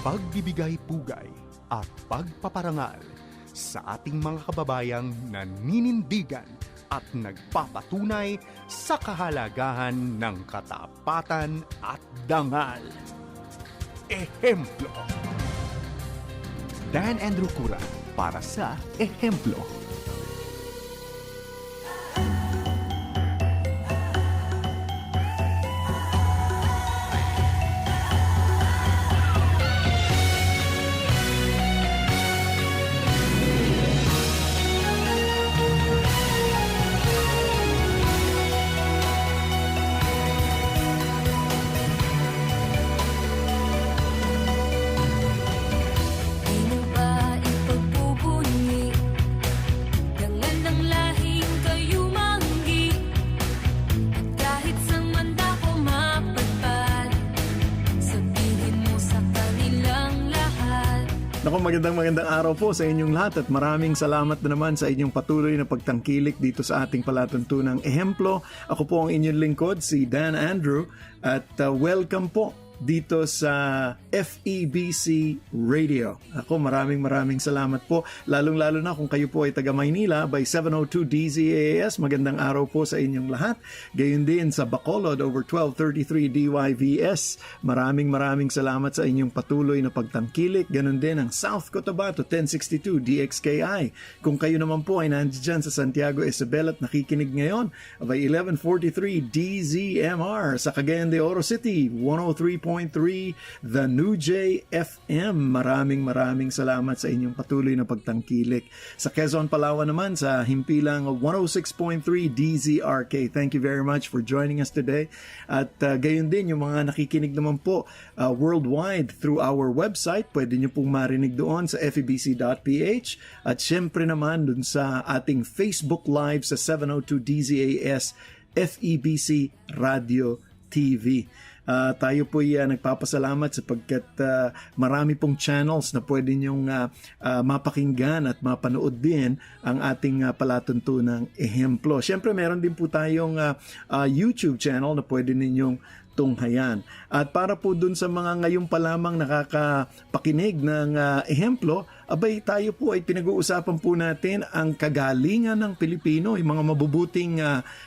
pagbibigay pugay at pagpaparangal sa ating mga kababayang naninindigan at nagpapatunay sa kahalagahan ng katapatan at dangal. Ehemplo. Dan Andrew Cura para sa Ehemplo. Magandang araw po sa inyong lahat at maraming salamat na naman sa inyong patuloy na pagtangkilik dito sa ating palatuntunang Ehemplo. Ako po ang inyong lingkod, si Dan Andrew, at welcome po dito sa FEBC Radio. Ako maraming salamat po, lalong-lalo na kung kayo po ay taga Maynila by 702 DZAS. Magandang araw po sa inyong lahat. Gayon din sa Bacolod over 1233 DYVS. Maraming salamat sa inyong patuloy na pagtangkilik. Ganon din ang South Cotabato 1062 DXKI. Kung kayo naman po ay nandiyan sa Santiago Isabel at nakikinig ngayon by 1143 DZMR sa Cagayan de Oro City 103.3 The New J FM. Maraming salamat sa inyong patuloy na pagtangkilik. Sa Quezon, Palawan naman sa himpilang 106.3 DZRK. Thank you very much for joining us today. At gayon din yung mga nakikinig naman po worldwide through our website. Pwede nyo pong marinig doon sa febc.ph at syempre naman dun sa ating Facebook Live sa 702 DZAS FEBC Radio TV. Tayo po nagpapasalamat sapagkat marami pong channels na pwede nyong mapakinggan at mapanood din ang ating palatuntunang Ehemplo. Siyempre meron din po tayong YouTube channel na pwede ninyong tunghayan. At para po dun sa mga ngayon pa lamang nakakapakinig ng Ehemplo, abay tayo po ay pinag-uusapan po natin ang kagalingan ng Pilipino, yung mga mabubuting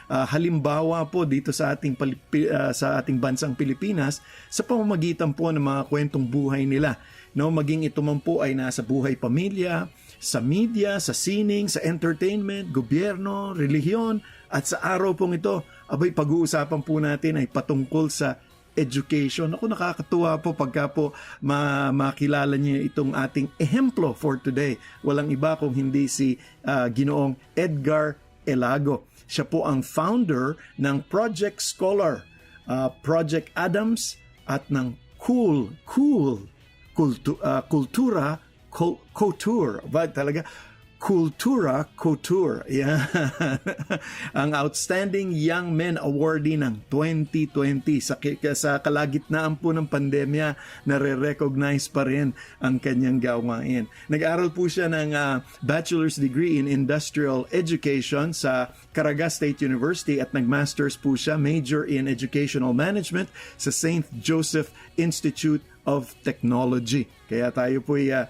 halimbawa po dito sa ating bansang Pilipinas sa pamamagitan po ng mga kwentong buhay nila. No, maging ito man po ay nasa buhay pamilya, sa media, sa sining, sa entertainment, gobyerno, relihiyon, at sa araw pong ito, abay pag-uusapan po natin ay patungkol sa education. Ako nakakatuwa po pagka po makilala niyo itong ating ehemplo for today. Walang iba kung hindi si Ginoong Edgar Elago. Siya po ang founder ng Project Scholar, Project Adams at ng Kultura Couture. Ba talaga? Kultura Couture. Yeah. Ang Outstanding Young Men Awardee ng 2020. Sa kalagitnaan po ng pandemya, nare-recognize pa rin ang kanyang gawain. Nag-aral po siya ng bachelor's degree in industrial education sa Caraga State University at nag-masters po siya, major in educational management sa St. Joseph Institute of Technology. Kaya tayo po ay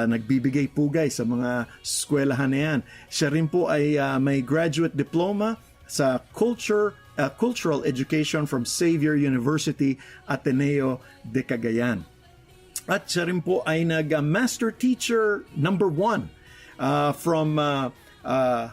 nagbibigay pugay sa mga eskwelahan na yan. Siya rin po ay may graduate diploma sa Cultural Education from Xavier University, Ateneo de Cagayan. At siya rin po ay nag-master teacher number 1 from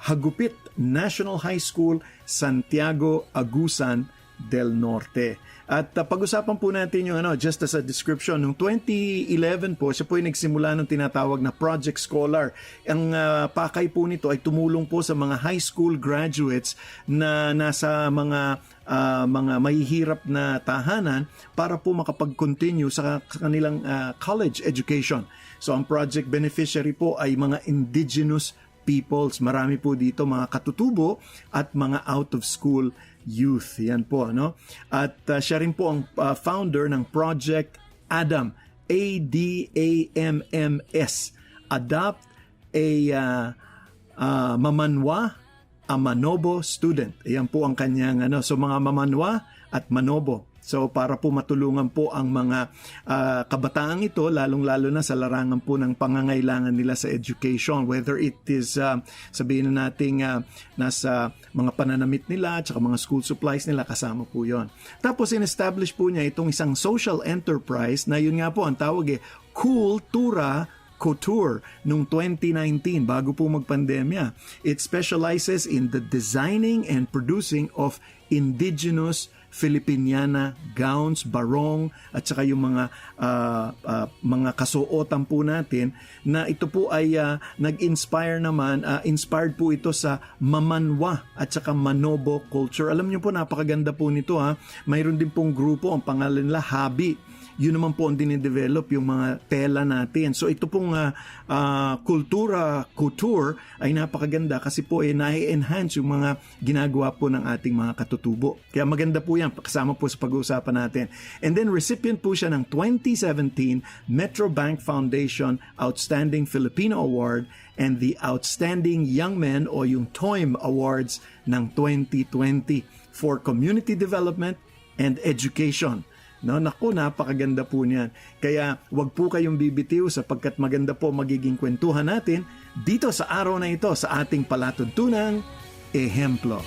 Hagupit National High School, Santiago, Agusan del Norte. At pag-usapan po natin yung just as a description, noong 2011 po, siya po ay nagsimula ng tinatawag na Project Scholar. Ang pakay po nito ay tumulong po sa mga high school graduates na nasa mga mahihirap na tahanan para po makapag-continue sa kanilang college education. So ang project beneficiary po ay mga indigenous peoples. Marami po dito mga katutubo at mga out-of-school youth. Yan po, ano? At siya rin po ang founder ng Project Adam, ADAMMS. Adopt a Mamanwa, a Manobo student. Ayan po ang kanyang, so mga Mamanwa at Manobo. So para po matulungan po ang mga kabataang ito, lalong-lalo na sa larangan po ng pangangailangan nila sa education, whether it is sabihin na nating nasa mga pananamit nila at saka mga school supplies nila, kasama po yon. Tapos in-establish po niya itong isang social enterprise na yun nga po ang tawag Kultura Couture noong 2019 bago po magpandemya. It specializes in the designing and producing of indigenous Filipiniana gowns, barong at saka yung mga kasuotan po natin na ito po ay nag-inspire naman, inspired po ito sa Mamanwa at saka Manobo culture. Alam niyo po, napakaganda po nito Mayroon din pong grupo, ang pangalan nila Habi. Yun naman po ang dinidevelop yung mga tela natin. So ito pong Kultura Couture ay napakaganda kasi po na-enhance yung mga ginagawa po ng ating mga katutubo. Kaya maganda po yan, kasama po sa pag-uusapan natin. And then recipient po siya ng 2017 Metro Bank Foundation Outstanding Filipino Award and the Outstanding Young Men o yung TOIM Awards ng 2020 for Community Development and Education. No, naku, napakaganda po niyan. Kaya wag po kayong bibitiw sapagkat maganda po magiging kwentuhan natin dito sa araw na ito sa ating palatuntunang ehemplo.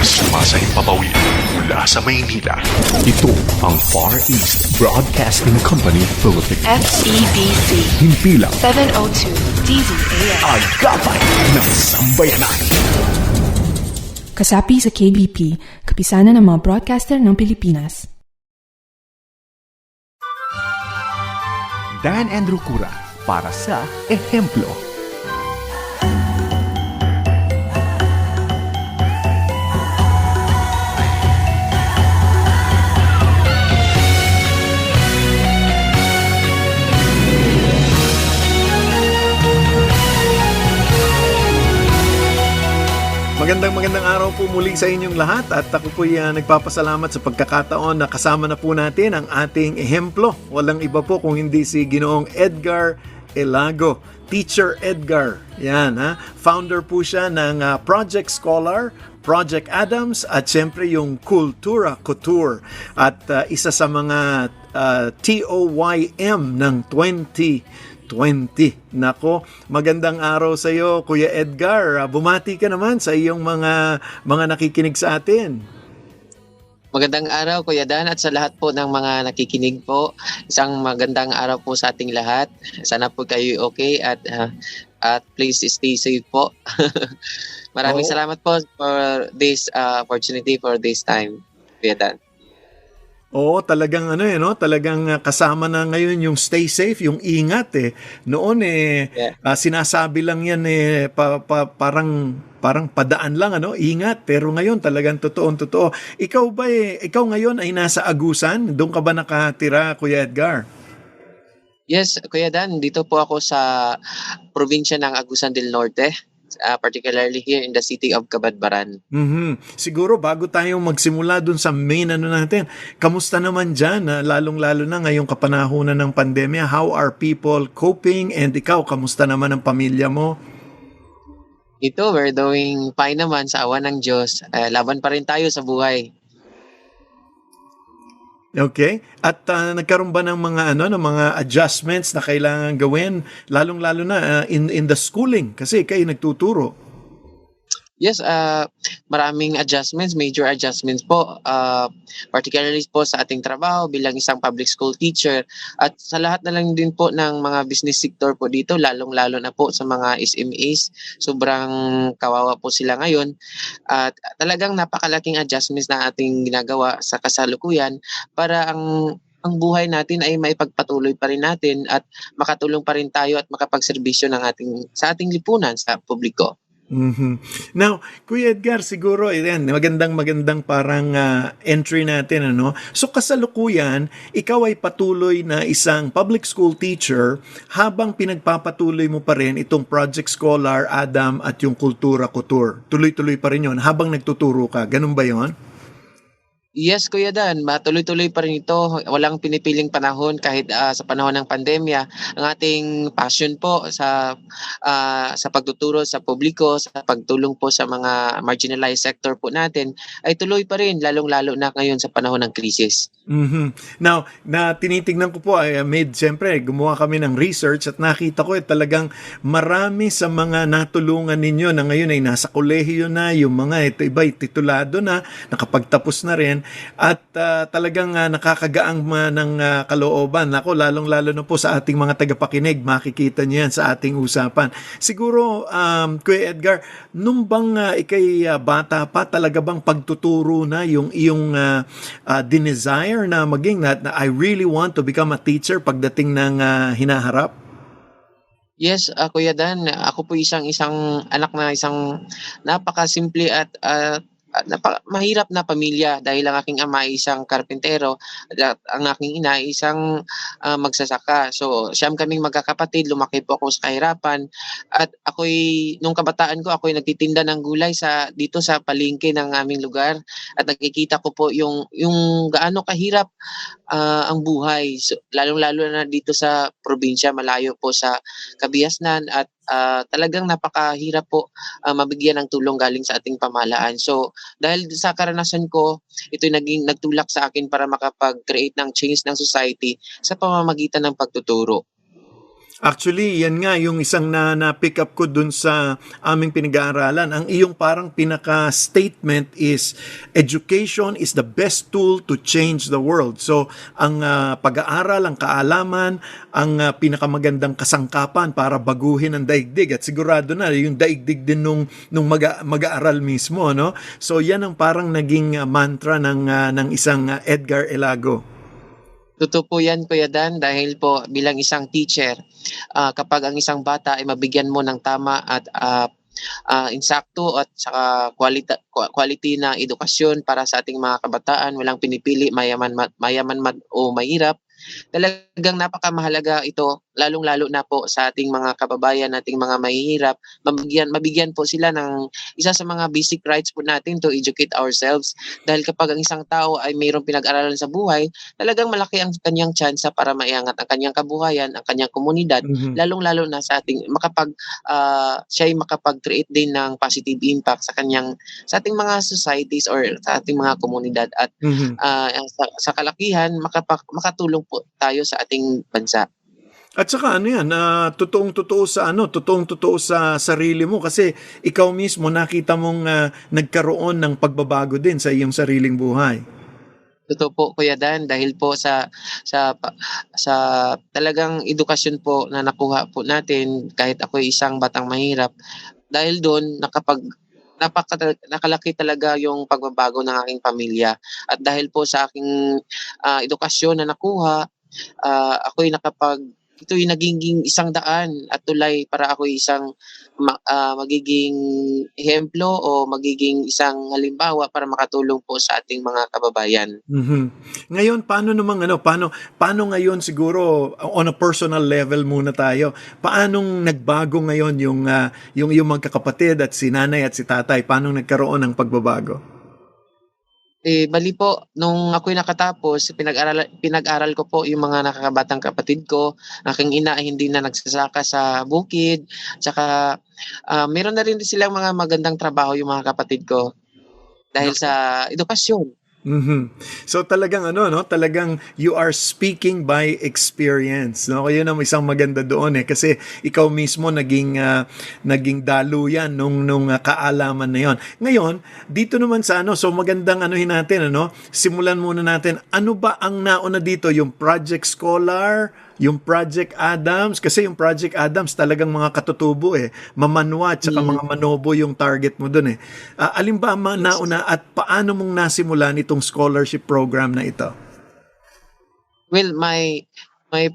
Sumasahing papawid mula sa Maynila. Ito ang Far East Broadcasting Company Philippines. FEBC. Himpilang 702 DZAM. Agapay ng Sambayanan. Kasapi sa KBP, kapisanan ng mga broadcaster ng Pilipinas. Dan Andrew Cura para sa Ehemplo. Magandang araw po muli sa inyong lahat at ako po nagpapasalamat sa pagkakataon na kasama na po natin ang ating ehemplo. Walang iba po kung hindi si Ginoong Edgar Elago. Teacher Edgar. Yan Founder po siya ng Project Scholar, Project Adams at siyempre yung Kultura Couture at isa sa mga TOYM ng 2020. Nako, magandang araw sa iyo, Kuya Edgar. Bumati ka naman sa iyong mga nakikinig sa atin. Magandang araw, Kuya Dan, at sa lahat po ng mga nakikinig po. Isang magandang araw po sa ating lahat. Sana po kayo okay at please stay safe po. Maraming salamat po for this opportunity for this time, Kuya Dan. Oo, talagang talagang kasama na ngayon yung stay safe, yung ingat Noon sinasabi lang yan parang padaan lang ingat, pero ngayon talagang totoo. Ikaw ngayon ay nasa Agusan, doon ka ba nakatira, Kuya Edgar? Yes, Kuya Dan, dito po ako sa probinsya ng Agusan del Norte. Particularly here in the city of Cabadbaran. Siguro bago tayo magsimula dun sa main natin, kamusta naman dyan, lalong-lalo na ngayong kapanahunan ng pandemya? How are people coping? And ikaw, kamusta naman ang pamilya mo? Ito, we're doing fine naman sa awa ng Diyos. Laban pa rin tayo sa buhay. Okay. At nagkaroon ba ng mga ng mga adjustments na kailangan gawin, lalong-lalo na in the schooling kasi kayo nagtuturo? Yes, maraming adjustments, major adjustments po, particularly po sa ating trabaho bilang isang public school teacher at sa lahat na lang din po ng mga business sector po dito, lalong-lalo na po sa mga SMEs. Sobrang kawawa po sila ngayon at talagang napakalaking adjustments na ating ginagawa sa kasalukuyan para ang buhay natin ay maipagpatuloy pa rin natin at makatulong pa rin tayo at makapagserbisyo sa ating lipunan sa publiko. Mhm. Now, Kuya Edgar, siguro, yan, magandang parang entry natin, ano? So, kasalukuyan, ikaw ay patuloy na isang public school teacher habang pinagpapatuloy mo pa rin itong Project Scholar, Adam, at yung Kultura Couture. Tuloy-tuloy pa rin yon habang nagtuturo ka. Ganun ba yon? Yes, Kuya Dan, matuloy-tuloy pa rin ito. Walang pinipiling panahon kahit sa panahon ng pandemya. Ang ating passion po sa pagtuturo sa publiko, sa pagtulong po sa mga marginalized sector po natin ay tuloy pa rin, lalong-lalo na ngayon sa panahon ng krisis. Now, na tinitingnan ko po, siyempre, gumawa kami ng research at nakita ko talagang marami sa mga natulungan ninyo na ngayon ay nasa kolehiyo na, yung mga iba ay titulado na, nakapagtapos na rin, at talagang nakakagaang ng kalooban. Ako, lalong-lalo na po sa ating mga tagapakinig, makikita niyo yan sa ating usapan. Siguro, Kuya Edgar, nung bang ikay bata pa, talaga bang pagtuturo na yung iyong dinesire na maging na I really want to become a teacher pagdating ng hinaharap? Yes, Kuya Dan, ako po isang anak na isang napakasimple at mahirap na pamilya dahil ang aking ama ay isang karpintero at ang aking ina ay isang magsasaka. So, siyam kaming magkakapatid, lumaki po ako sa kahirapan at nung kabataan ko, ako'y nagtitinda ng gulay dito sa palengke ng aming lugar at nakikita ko po yung gaano kahirap ang buhay. So, lalong-lalo na dito sa probinsya, malayo po sa Kabiasnan at talagang napakahirap po mabigyan ng tulong galing sa ating pamahalaan. So, dahil sa karanasan ko, ito'y nagtulak sa akin para makapag-create ng change ng society sa pamamagitan ng pagtuturo. Actually, yan nga yung isang na-pick up ko dun sa aming pinag-aaralan. Ang iyong parang pinaka-statement is, education is the best tool to change the world. So, ang pag-aaral, ang kaalaman, ang pinakamagandang kasangkapan para baguhin ang daigdig. At sigurado na, yung daigdig din nung mag-aaral mismo. No? So, yan ang parang naging mantra ng isang Edgar Elago. Totoo po yan, Kuya Dan, dahil po bilang isang teacher, kapag ang isang bata ay mabigyan mo ng tama at insakto at saka quality na edukasyon para sa ating mga kabataan, walang pinipili mayaman o mahirap, talagang napakamahalaga ito, lalong-lalo na po sa ating mga kababayan, ating mga mahihirap, mabigyan po sila ng isa sa mga basic rights po natin to educate ourselves. Dahil kapag ang isang tao ay mayroong pinag-aralan sa buhay, talagang malaki ang kanyang tsansa para maiangat ang kanyang kabuhayan, ang kanyang komunidad, lalong-lalo na sa ating siya ay makapag-create din ng positive impact sa ating mga societies or sa ating mga komunidad at sa kalakihan makatulong po tayo sa ating bansa. At saka totoong-totoo sa sarili mo kasi ikaw mismo nakita mong nagkaroon ng pagbabago din sa iyong sariling buhay. Totoo po, Kuya Dan, dahil po sa talagang edukasyon po na nakuha po natin kahit ako ay isang batang mahirap, dahil doon nakalaki talaga yung pagbabago ng aking pamilya. At dahil po sa aking edukasyon na nakuha, ito'y naging isang daan at tulay para ako isang magiging ehemplo o magiging isang halimbawa para makatulong po sa ating mga kababayan. Ngayon, paano ngayon siguro on a personal level muna tayo? Paanong nagbago ngayon yung magkakapatid at si nanay at si tatay? Paano nagkaroon ng pagbabago? Bali po, nung ako'y nakatapos, pinag-aral ko po yung mga nakakabatang kapatid ko. Aking ina ay hindi na nagsasaka sa bukid. Tsaka meron na rin silang mga magandang trabaho yung mga kapatid ko dahil sa edukasyon. So talagang talagang you are speaking by experience, no? Kaya yun ang isang maganda doon kasi ikaw mismo naging daluyan nung kaalaman na yon. Ngayon, dito naman sa so magandang natin simulan muna natin. Ano ba ang nauna dito, yung Project Scholar, yung Project Adams? Kasi yung Project Adams talagang mga katutubo mamanwa at saka mga manobo yung target mo doon alin ba ang nauna at paano mong nasimulan itong scholarship program na ito? Well, my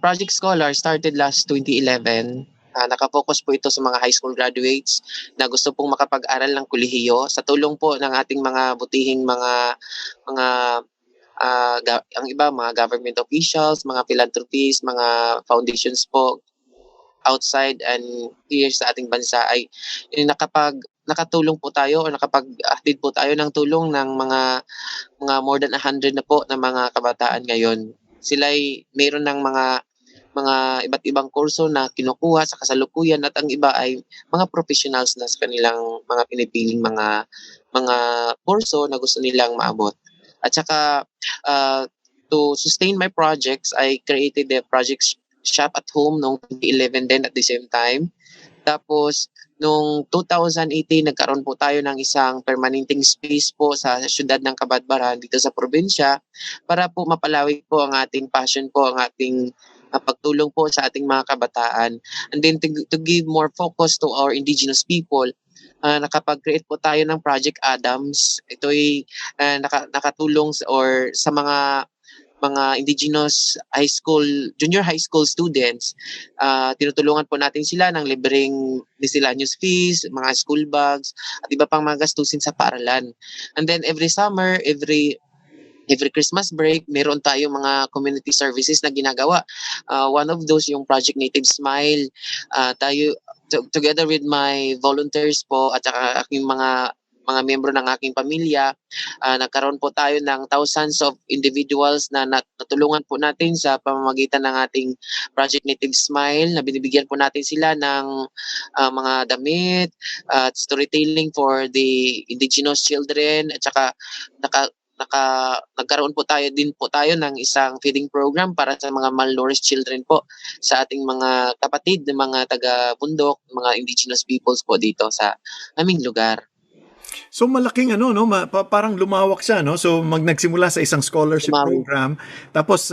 Project Scholar started last 2011. Naka-focus po ito sa mga high school graduates na gusto pong makapag-aral ng kolehiyo sa tulong po ng ating mga butihing mga ang iba mga government officials, mga philanthropists, mga foundations po outside and here sa ating bansa ay nakatulong po tayo o nakapag-hatid po tayo ng tulong ng mga more than 100 na po na mga kabataan ngayon. Sila ay mayroon ng mga iba't ibang kurso na kinukuha sa kasalukuyan at ang iba ay mga professionals na sa kanilang mga pinipiling mga kurso na gusto nilang maabot. At saka to sustain my projects, I created the project shop at home noong 2011 din at the same time. Tapos noong 2018 nagkaroon po tayo ng isang permanenteng space po sa siyudad ng Cabadbaran dito sa probinsya para po mapalawig po ang ating passion po, ang ating pagtulong po sa ating mga kabataan. And then to give more focus to our indigenous people, nakapag-create po tayo ng Project Adams. Ito ay nakatulong sa mga indigenous junior high school students. Tinutulungan po natin sila ng libreng miscellaneous fees, mga school bags, at iba pang mga gastusin sa paaralan. And then every summer, every Christmas break, meron tayong mga community services na ginagawa. One of those yung Project Native Smile. Together with my volunteers po at saka aking mga miyembro ng aking pamilya, nagkaroon po tayo ng thousands of individuals na natulungan po natin sa pamamagitan ng ating Project Native Smile, na binibigyan po natin sila ng mga damit at storytelling for the indigenous children, at saka nagkaroon po tayo ng isang feeding program para sa mga malnourished children po sa ating mga kapatid na mga taga-bundok, mga indigenous peoples po dito sa aming lugar. So malaking parang lumawak siya, no? So nagsimula sa isang scholarship program, tapos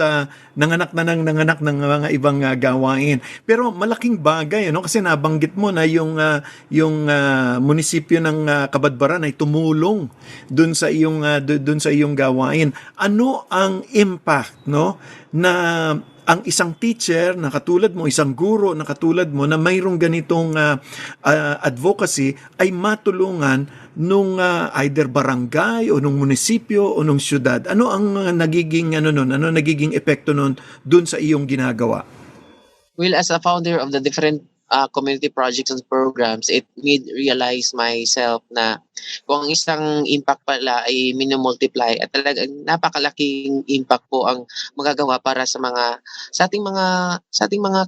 nanganak ng mga ibang gawain. Pero malaking bagay, kasi nabanggit mo na yung munisipyo ng Cabadbaran ay tumulong dun sa iyong gawain. Ano ang impact, no, na ang isang teacher na katulad mo, isang guro na katulad mo na mayroong ganitong advocacy ay matulungan nung either barangay o nung munisipyo o nung syudad? Ano ang nagiging nagiging epekto nun dun sa iyong ginagawa? Well, as a founder of the different community projects and programs, it made realize myself na kung ang isang impact pala ay minumultiply at talagang napakalaking impact po ang magagawa para sa ating mga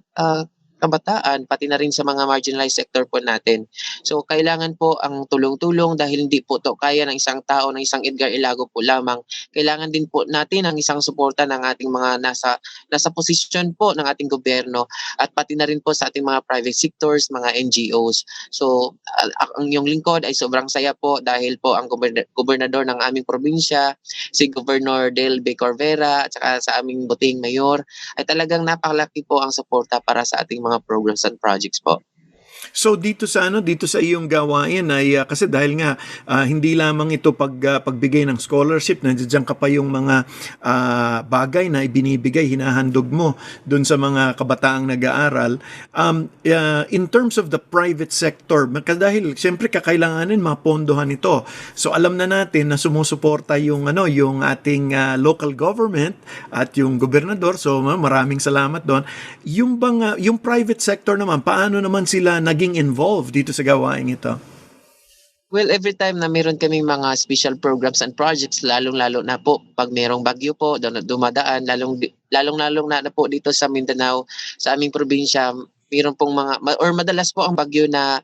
kabataan, pati na rin sa mga marginalized sector po natin. So kailangan po ang tulong-tulong dahil hindi po to kaya ng isang tao, ng isang Edgar Ilago po lamang. Kailangan din po natin ang isang suporta ng ating mga nasa posisyon po ng ating gobyerno at pati na rin po sa ating mga private sectors, mga NGOs. So ang inyong lingkod ay sobrang saya po dahil po ang gobernador ng aming probinsya, si Governor Del B. Corvera, at saka sa aming buting mayor, ay talagang napakalaki po ang suporta para sa ating mga programs and projects po. So dito sa iyong gawain ay kasi dahil nga hindi lamang ito pagbigay ng scholarship, nandiyan ka pa yung mga bagay na ibinibigay, hinahandog mo doon sa mga kabataang nag-aaral. In terms of the private sector, dahil siyempre kakailanganin mapondohan ito. So alam na natin na sumusuporta yung ating local government at yung gobernador. So maraming salamat doon. Yung private sector naman, paano naman sila naging involved dito sa gawain ito? Well, every time na meron kaming mga special programs and projects, lalong-lalo na po pag merong bagyo po dumadaan, lalong-lalo na po dito sa Mindanao, sa aming probinsya, meron pong madalas po ang bagyo na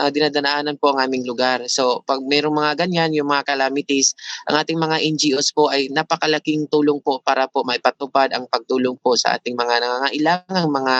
dinadanaanan po ang aming lugar. So pag merong mga ganyan, yung mga calamities, ang ating mga NGOs po ay napakalaking tulong po para po maipatupad ang pagtulong po sa ating mga nangangailangang mga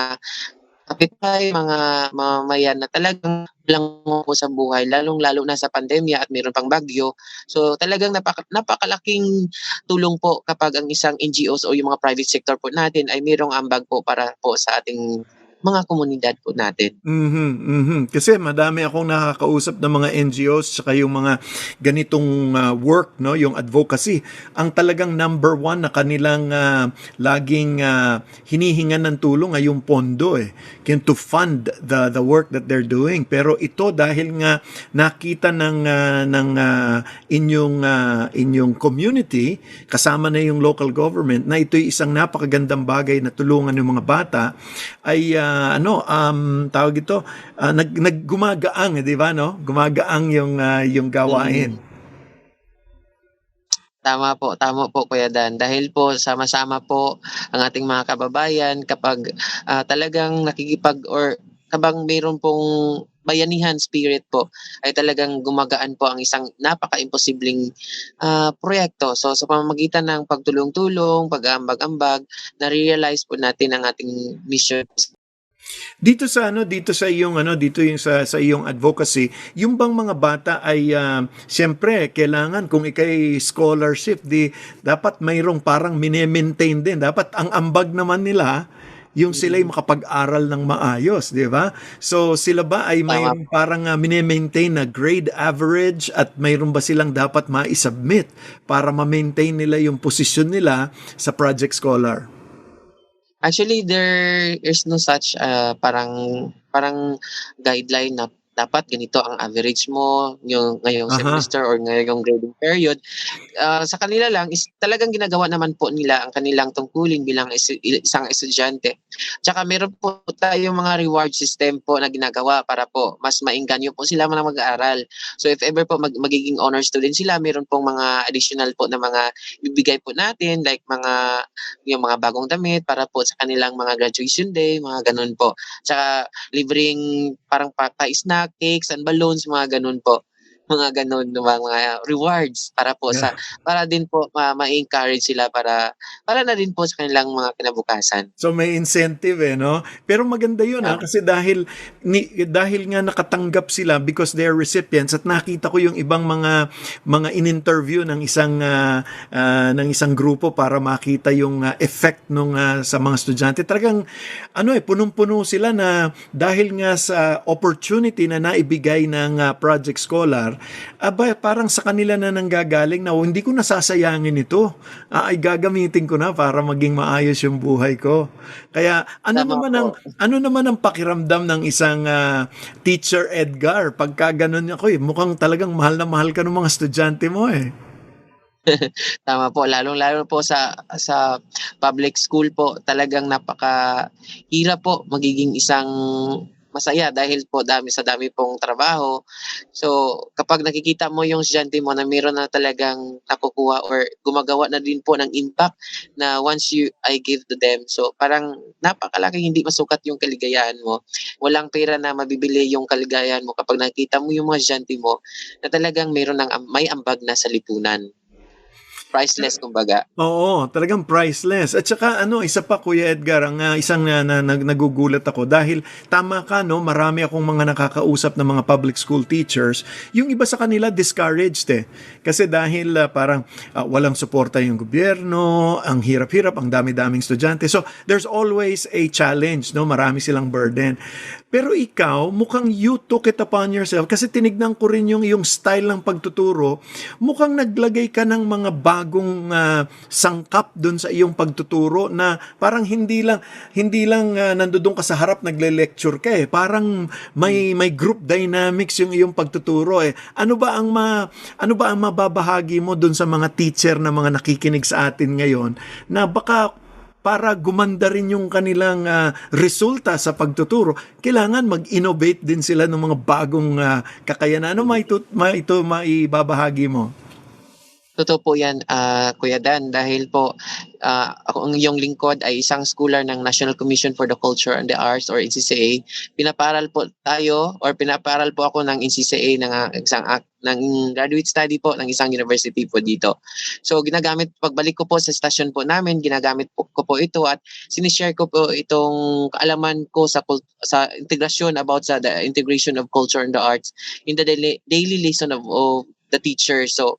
kapitbahay, mga mamamayan na talagang lang po sa buhay, lalong-lalo na sa pandemya at mayroon pang bagyo. So talagang napakalaking tulong po kapag ang isang NGOs o yung mga private sector po natin ay mayroong ambag po para po sa ating mga komunidad po natin. Mhm, mhm. Kasi madami akong nakakausap ng mga NGOs tsaka yung mga ganitong work, no, yung advocacy. Ang talagang number one na kanilang laging hinihingan ng tulong ay yung pondo to fund the work that they're doing. Pero ito dahil nga nakita inyong community kasama na yung local government na ito'y isang napakagandang bagay na tulungan ng mga bata ay tawag ito, naggumagaang, di ba, no? Gumagaang yung gawain. Tama po Kuya Dan. Dahil po sama-sama po ang ating mga kababayan kapag talagang or kapag mayroon pong bayanihan spirit po ay talagang gumagaan po ang isang napaka-imposibleng proyekto. So sa pamamagitan ng pagtulong-tulong, pag-aambag-ambag, na-realize po natin ang ating mission. Dito sa iyong advocacy, yung bang mga bata ay siyempre kailangan kung ikay scholarship dapat mayroong parang mine-maintain din. Dapat ang ambag naman nila yung sila'y makapag-aral ng maayos, di ba? So sila ba ay mayroong parang mine-maintain na grade average at mayroon ba silang dapat ma-submit para ma-maintain nila yung posisyon nila sa Project Scholar? Actually, there is no such parang guideline na dapat ganito ang average mo ngayong semester or ngayong grading period. Sa kanila lang is talagang ginagawa naman po nila ang kanilang tungkulin bilang isang estudyante. Tsaka meron po tayong mga reward system po na ginagawa para po mas maengganyo po sila na mag-aaral. So if ever po magiging honor student sila, meron pong mga additional po na mga bibigay po natin like yung mga bagong damit para po sa kanilang mga graduation day, mga ganun po. Tsaka libreng parang pa-snack, cakes and balloons, mga ganun po. Mga ganun, mga rewards para po para din po ma-encourage sila para na din po sa kanilang mga kinabukasan. So may incentive no? Pero maganda yun kasi dahil nga nakatanggap sila because they're recipients at nakita ko yung ibang mga in-interview ng isang grupo para makita yung effect nung sa mga estudyante. Talagang punong-puno sila na dahil nga sa opportunity na naibigay ng Project Scholar, parang sa kanila na nanggagaling na hindi ko nasasayangin ito. Ay gagamitin ko na para maging maayos yung buhay ko. Kaya ano naman ang pakiramdam ng isang teacher Edgar pagka ganun ako mukhang talagang mahal na mahal ka ng mga estudyante mo Tama po, lalong-lalo po sa public school po, talagang napakahirap po magiging isang masaya dahil po dami pong trabaho. So kapag nakikita mo yung estudyante mo na meron na talagang nakukuha or gumagawa na din po ng impact na once I give to them, so parang napakalaki, hindi masukat yung kaligayahan mo. Walang pera na mabibili yung kaligayahan mo kapag nakita mo yung mga estudyante mo na talagang may ambag na sa lipunan. Priceless kumbaga. Oo, talagang priceless. At saka isa pa Kuya Edgar, ang isang nagugulat ako dahil tama ka marami akong mga nakakausap na mga public school teachers, yung iba sa kanila discouraged Kasi dahil parang walang suporta yung gobyerno, ang hirap-hirap, ang dami-daming estudyante. So there's always a challenge, marami silang burden. Pero ikaw, mukhang you took it upon yourself kasi tinignan ko rin yung iyong style ng pagtuturo, mukhang naglagay ka ng mga bagong sangkap doon sa iyong pagtuturo na parang hindi lang nandoon ka sa harap nagle-lecture ka parang may group dynamics yung iyong pagtuturo Ano ba ang mababahagi mo doon sa mga teacher na mga nakikinig sa atin ngayon na baka para gumanda rin yung kanilang resulta sa pagtuturo, kailangan mag-innovate din sila ng mga bagong kakayanan. Ano maibabahagi mo? Totoo po yan, Kuya Dan, dahil po ako ang iyong lingkod ay isang scholar ng National Commission for the Culture and the Arts or NCCA. Pinaparal po ako ng NCCA ng graduate study po ng isang university po dito. So pagbalik ko po sa station po namin, ginagamit ko po ito at sinishare ko po itong kaalaman ko sa integrasyon about the integration of culture and the arts in the daily lesson of the teacher. So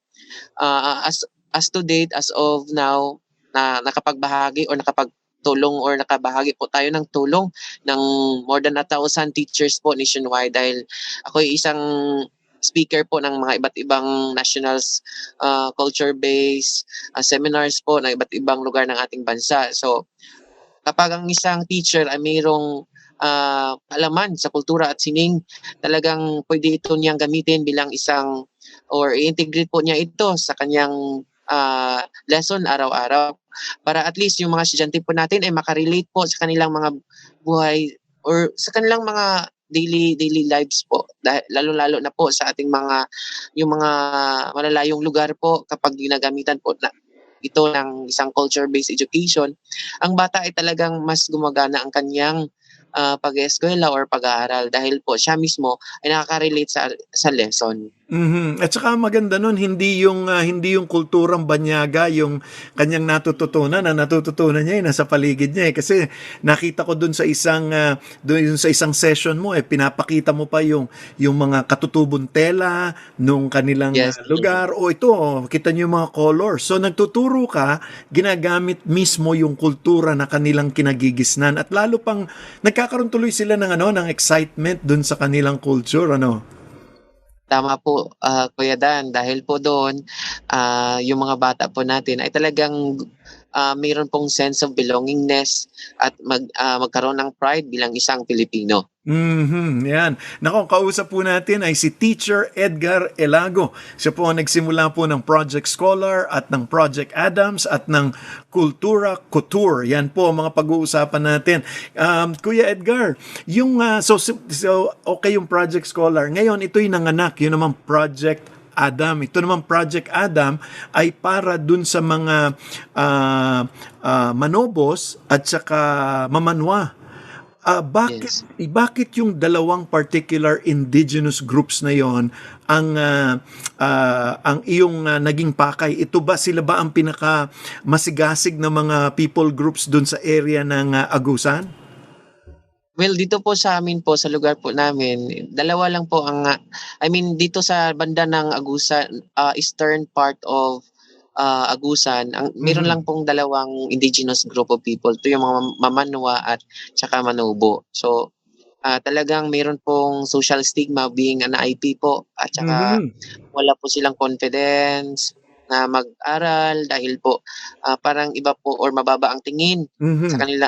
as to date, as of now, na nakapagbahagi or tulong or nakabahagi po tayo ng tulong ng more than 1,000 teachers po nationwide dahil ako ay isang speaker po ng mga iba't ibang nationals, culture-based seminars po ng iba't ibang lugar ng ating bansa. So, kapag ang isang teacher ay mayroong kaalaman sa kultura at sining, talagang pwede ito niyang gamitin bilang isang or i-integrate po niya ito sa kanyang lesson araw-araw para at least yung mga estudyante po natin ay makarelate po sa kanilang mga buhay or sa kanilang mga daily lives po dahil lalo-lalo na po sa ating mga yung mga malalayong lugar po kapag ginagamitan po na ito ng isang culture-based education, ang bata ay talagang mas gumagana ang kanyang pag-eskwela or pag-aaral dahil po siya mismo ay nakaka-relate sa lesson. At saka maganda nun, hindi yung kulturang banyaga yung kanyang natututunan. Ang natututunan niya nasa paligid niya kasi nakita ko dun sa isang session mo pinapakita mo pa yung mga katutubong tela nung kanilang Yes. lugar o ito kita niyo yung mga colors. So nagtuturo ka, ginagamit mismo yung kultura na kanilang kinagigisnan at lalo pang nagkakaroon tuloy sila ng excitement dun sa kanilang culture Tama po, Kuya Dan. Dahil po doon, yung mga bata po natin ay talagang mayroon pong sense of belongingness at magkaroon ng pride bilang isang Pilipino. Yan. Nako, kausap po natin ay si Teacher Edgar Elago. Siya po ang nagsimula po ng Project Scholar at ng Project Adams at ng Kultura Couture. Yan po ang mga pag-uusapan natin. Kuya Edgar, yung so okay yung Project Scholar. Ngayon ito'y nanganak, yun naman Project Adam. Ito naman Project Adam ay para dun sa mga manobos at saka mamanwa. Yes. Bakit yung dalawang particular indigenous groups na yon ang iyong naging pakay? Ito ba sila ba ang pinaka masigasig na mga people groups dun sa area ng Agusan? Well, dito po sa amin po, sa lugar po namin, dalawa lang po dito sa banda ng Agusan, eastern part of Agusan, meron lang pong dalawang indigenous group of people. Ito yung mga Mamanwa at saka Manobo. So, talagang meron pong social stigma being an IP po at saka wala po silang confidence na mag-aral dahil po parang iba po or mababa ang tingin sa kanila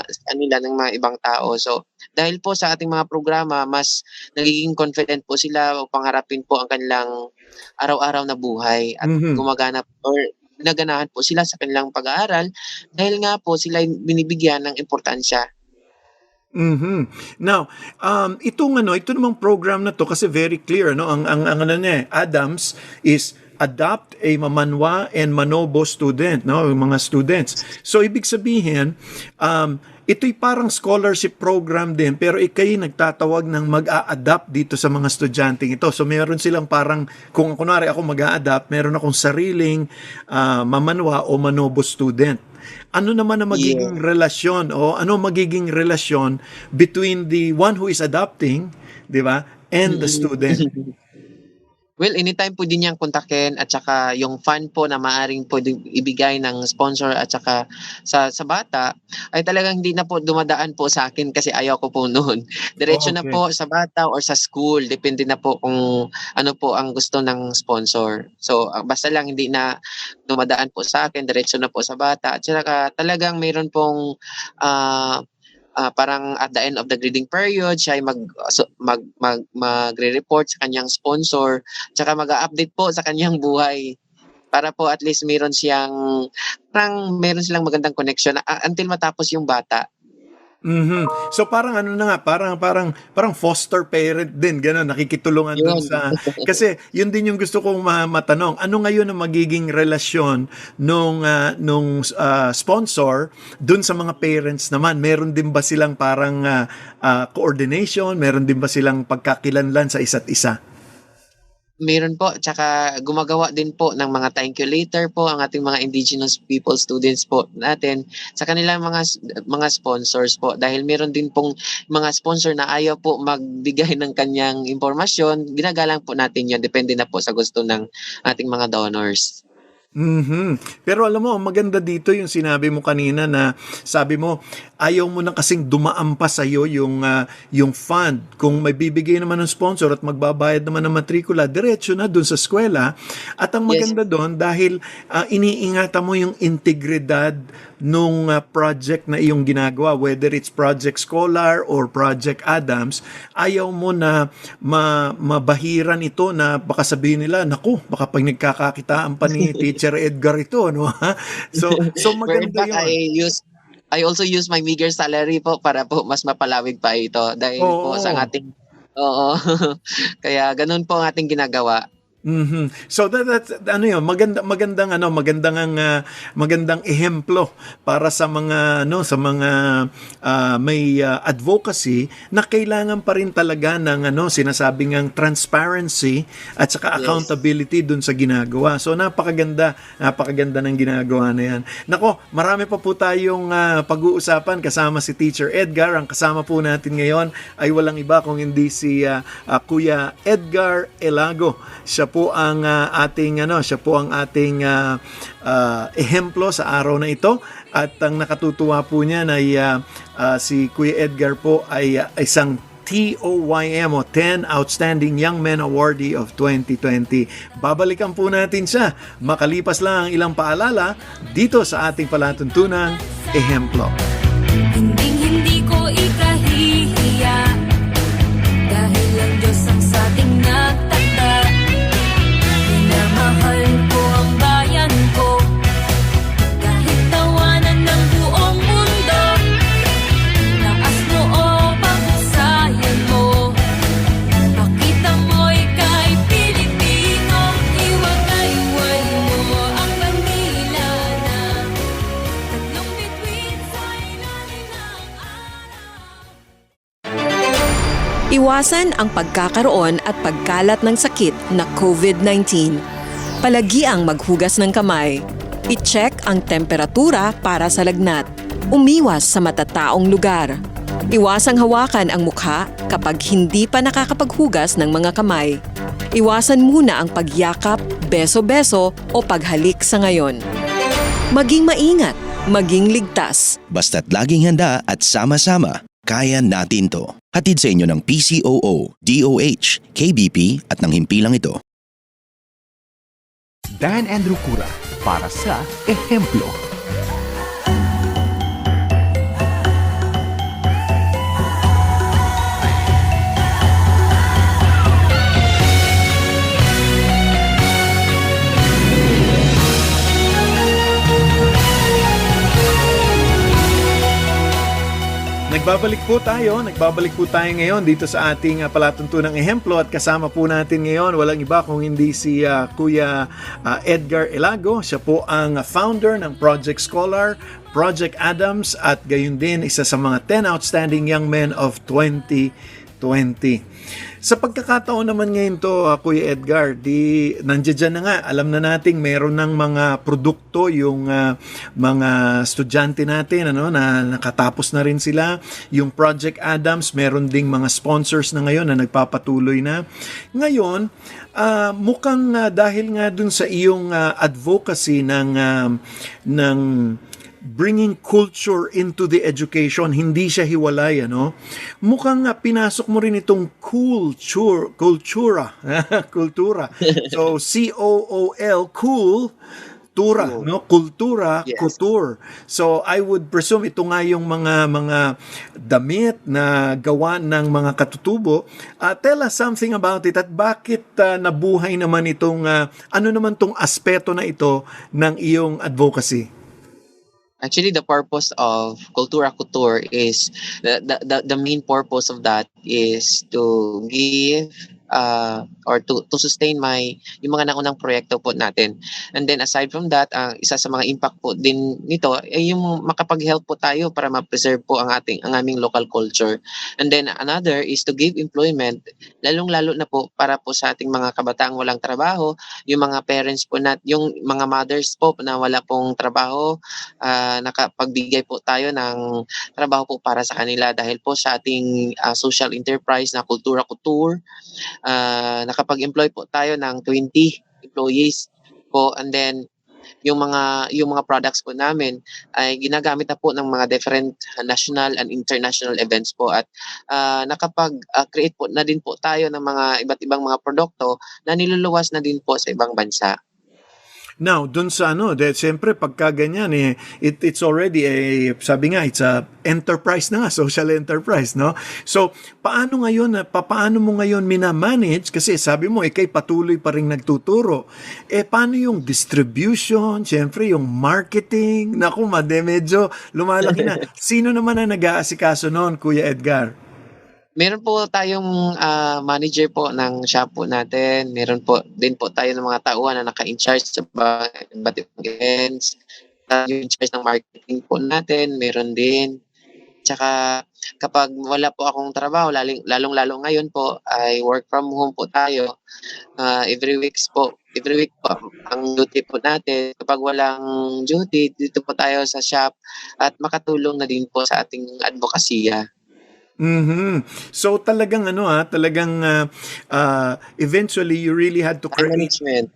ng mga ibang tao. So, dahil po sa ating mga programa, mas nagiging confident po sila upang harapin po ang kanilang araw-araw na buhay at gumagana or naganahan po sila sa kanilang pag-aaral dahil nga po sila binibigyan ng importansya. Now, ito namang program na to kasi very clear ang niya, Adams is adopt a Mamanwa and Manobo student, yung mga students. So ibig sabihin, ito'y parang scholarship program din pero ikay nagtatawag ng mag-a-adapt dito sa mga estudyante ito. So meron silang parang, kung kunwari ako mag-a-adapt, meron akong sariling Mamanwa o Manobo student. Ano naman ang magiging relasyon o ano magiging relasyon between the one who is adopting, di ba, and the student? Well, anytime pwede niyang kontakin at saka yung fund po na maaring pwedeng ibigay ng sponsor at saka sa bata ay talagang hindi na po dumadaan po sa akin kasi ayaw ko po noon. Diretso na Okay. po sa bata or sa school. Depende na po kung ano po ang gusto ng sponsor. So, basta lang hindi na dumadaan po sa akin, diretso na po sa bata. At saka talagang mayroon pong parang at the end of the grading period, siya ay magre-report sa kanyang sponsor, tsaka mag-update po sa kanyang buhay para po at least meron silang magandang connection until matapos yung bata. So parang parang foster parent din, gano'n, nakikitulungan dun Yun. sa kasi yun din yung gusto kong matanong. Ano ngayon ang magiging relasyon nung sponsor dun sa mga parents naman? Meron din ba silang parang coordination? Meron din ba silang pagkakilanlan sa isa't isa? Meron po, tsaka gumagawa din po ng mga thank you later po ang ating mga indigenous people students po natin sa kanilang mga sponsors po dahil meron din pong mga sponsor na ayaw po magbigay ng kanyang impormasyon, ginagalang po natin yun, depende na po sa gusto ng ating mga donors. Mhm. Pero alam mo, ang maganda dito yung sinabi mo kanina na sabi mo, ayaw mo na kasing dumaan pa sa'yo yung fund. Kung may bibigay naman ng sponsor at magbabayad naman ng matrikula, diretso na dun sa eskwela. At ang Yes. maganda doon dahil iniingatan mo yung integridad nung project na iyong ginagawa, whether it's Project Scholar or Project Adams, ayaw mo na mabahiran ito na baka sabihin nila, naku, baka pag nagkakakitaan pa ni Teacher Edgar ito, no? Ha? So Where in maganda fact, yun. I also use my meager salary po para po mas mapalawig pa ito dahil po sa Oo. ating oo. Kaya gano'n po ang ating ginagawa. Mhm. So that's ano 'yun, magandang ehemplo para sa mga may advocacy na kailangan pa rin talaga ng sinasabing ang transparency at saka Yes. accountability dun sa ginagawa. So napakaganda ng ginagawa na 'yan. Nako, marami pa po tayong pag-uusapan kasama si Teacher Edgar. Ang kasama po natin ngayon ay walang iba kung hindi si Kuya Edgar Elago. Siya po ang ating ehemplo sa araw na ito at ang nakatutuwa po niyan ay si Kuya Edgar po ay isang TOYM o 10 Outstanding Young Men Awardee of 2020. Babalikan po natin siya makalipas lang ang ilang paalala dito sa ating palatuntunang ehemplo. Hindi ko ikahihiya dahil ang Diyos ang sa ating nagtata. Minamahal ko ang bayan ko kahit tawanan ng buong mundo. Taas mo o paghusayan mo, pakita mo'y kay Pilipino. Iwagay-way mo ang bandila na tatlong bituin sa ilalim ng Iwasan ang pagkakaroon at pagkalat ng sakit na COVID-19. Palagiang maghugas ng kamay. I-check ang temperatura para sa lagnat. Umiwas sa matataong lugar. Iwasang hawakan ang mukha kapag hindi pa nakakapaghugas ng mga kamay. Iwasan muna ang pagyakap, beso-beso o paghalik sa ngayon. Maging maingat, maging ligtas. Basta't laging handa at sama-sama, kaya natin to. Hatid sa inyo ng PCOO, DOH, KBP at ng himpilang ito. Dan Andrew Cura para sa Ehemplo. Nagbabalik po tayo ngayon dito sa ating palatuntunang ehemplo at kasama po natin ngayon walang iba kung hindi si Kuya Edgar Elago. Siya po ang founder ng Project Scholar, Project Adams at gayon din isa sa mga 10 Outstanding Young Men of 2020. Sa pagkakataon naman ngayon to, Kuya Edgar, nandiyan na nga, alam na nating meron ng mga produkto yung mga estudyante natin na nakatapos na rin sila. Yung Project Adams, meron ding mga sponsors na ngayon na nagpapatuloy na. Ngayon, mukhang dahil nga dun sa iyong advocacy ng bringing culture into the education, hindi siya hiwalay, mukhang pinasok mo rin itong kultura. So, C-O-O-L, cool, tura, kultura, Yes. couture. So, I would presume ito nga yung mga damit na gawa ng mga katutubo. Tell us something about it at bakit nabuhay naman itong, ano naman tong aspeto na ito ng iyong advocacy? Actually, the purpose of Cultura Couture is the main purpose of that is to give or to sustain yung mga naunang proyekto po natin. And then aside from that, isa sa mga impact po din nito ay yung makapag-help po tayo para ma-preserve po ang aming local culture. And then another is to give employment, lalong-lalo na po para po sa ating mga kabataang walang trabaho, yung mga parents po yung mga mothers po na wala pong trabaho, nakapagbigay po tayo ng trabaho po para sa kanila dahil po sa ating social enterprise na Cultura Couture, nakapag-employ po tayo ng 20 employees po, and then yung mga products po namin ay ginagamit na po ng mga different national and international events po at nakapag-create po na din po tayo ng mga iba't ibang mga produkto na niluluwas na din po sa ibang bansa. Now, dun sa siyempre pagka ganyan it's already sabi nga, it's a enterprise na nga, social enterprise, no? So, paano mo ngayon minamanage? Kasi sabi mo, ikay patuloy pa rin nagtuturo. Paano yung distribution? Siyempre, yung marketing? Naku, medyo lumalaki na. Sino naman ang nag-aasikaso noon, Kuya Edgar? Meron po tayong manager po ng shop po natin. Meron po din po tayo ng mga tauhan na naka-in-charge sa iba't ibang events. Yung in-charge ng marketing po natin, meron din. Tsaka kapag wala po akong trabaho, lalong-lalo ngayon po ay work from home po tayo. Every week po ang duty po natin. Kapag walang duty, dito po tayo sa shop at makatulong na din po sa ating advokasya. So talagang eventually you really had to create Management.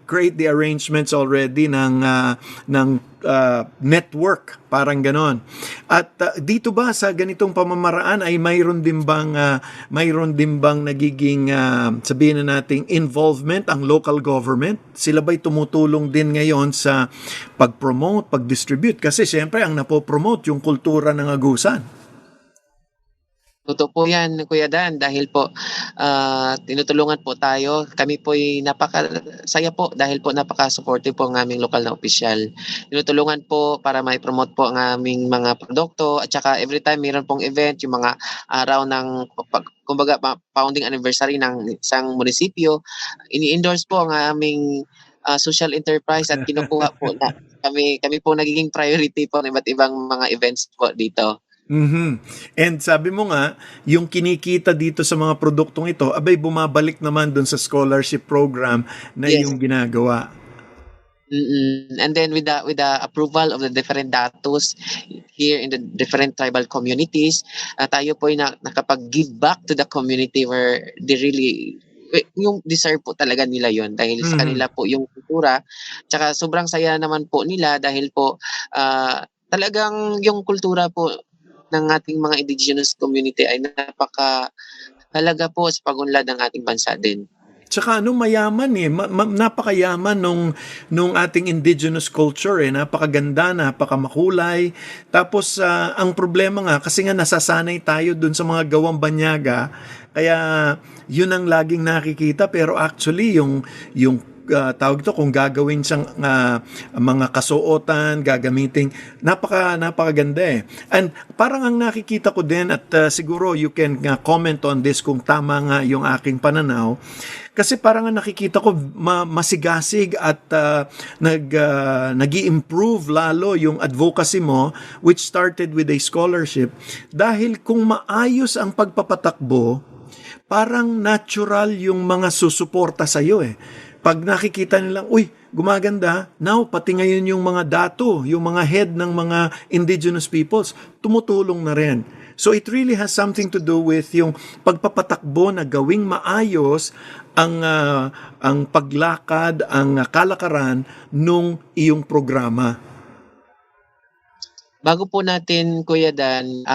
create the arrangements already ng network, parang ganon. At dito ba sa ganitong pamamaraan ay mayroon din bang nagiging sabihin na nating involvement ang local government? Sila ba'y tumutulong din ngayon sa pag-promote, pag-distribute? Kasi siyempre ang napopromote yung kultura ng agusan. Totoo po yan, Kuya Dan, dahil po tinutulungan po tayo. Kami po ay napakasaya po dahil po napaka-supportive po ang aming lokal na opisyal. Tinutulungan po para mai-promote po ang aming mga produkto at saka every time mayroon pong event, yung mga araw ng kumbaga founding anniversary ng isang munisipyo, ini-endorse po ang aming social enterprise at kinukuha po na kami po nagiging priority po ng iba't ibang mga events po dito. And sabi mo nga, yung kinikita dito sa mga produktong ito, abay bumabalik naman dun sa scholarship program na Yes. yung ginagawa. And then with the approval of the different datos here in the different tribal communities, tayo po ay nakapag-give back to the community where they really yung deserve po talaga nila yon dahil sa kanila po yung kultura. Tsaka sobrang saya naman po nila dahil po talagang yung kultura po ng ating mga indigenous community ay napaka-halaga po sa pag-unlad ng ating bansa din. Tsaka mayaman napakayaman nung ating indigenous culture napakaganda, napakamakulay. Tapos ang problema nga kasi nga nasasanay tayo dun sa mga gawang banyaga, kaya yun ang laging nakikita, pero actually yung tawag ito, kung gagawin siyang mga kasuotan, gagamitin, napakaganda And parang ang nakikita ko din, at siguro you can comment on this kung tama nga yung aking pananaw, kasi parang ang nakikita ko masigasig at nag-i-improve lalo yung advocacy mo, which started with a scholarship, dahil kung maayos ang pagpapatakbo, parang natural yung mga susuporta sa'yo Pag nakikita nilang, gumaganda, now pati ngayon yung mga dato, yung mga head ng mga indigenous peoples, tumutulong na rin. So it really has something to do with yung pagpapatakbo na gawing maayos ang paglakad, ang kalakaran nung iyong programa. Bago po natin, Kuya Dan,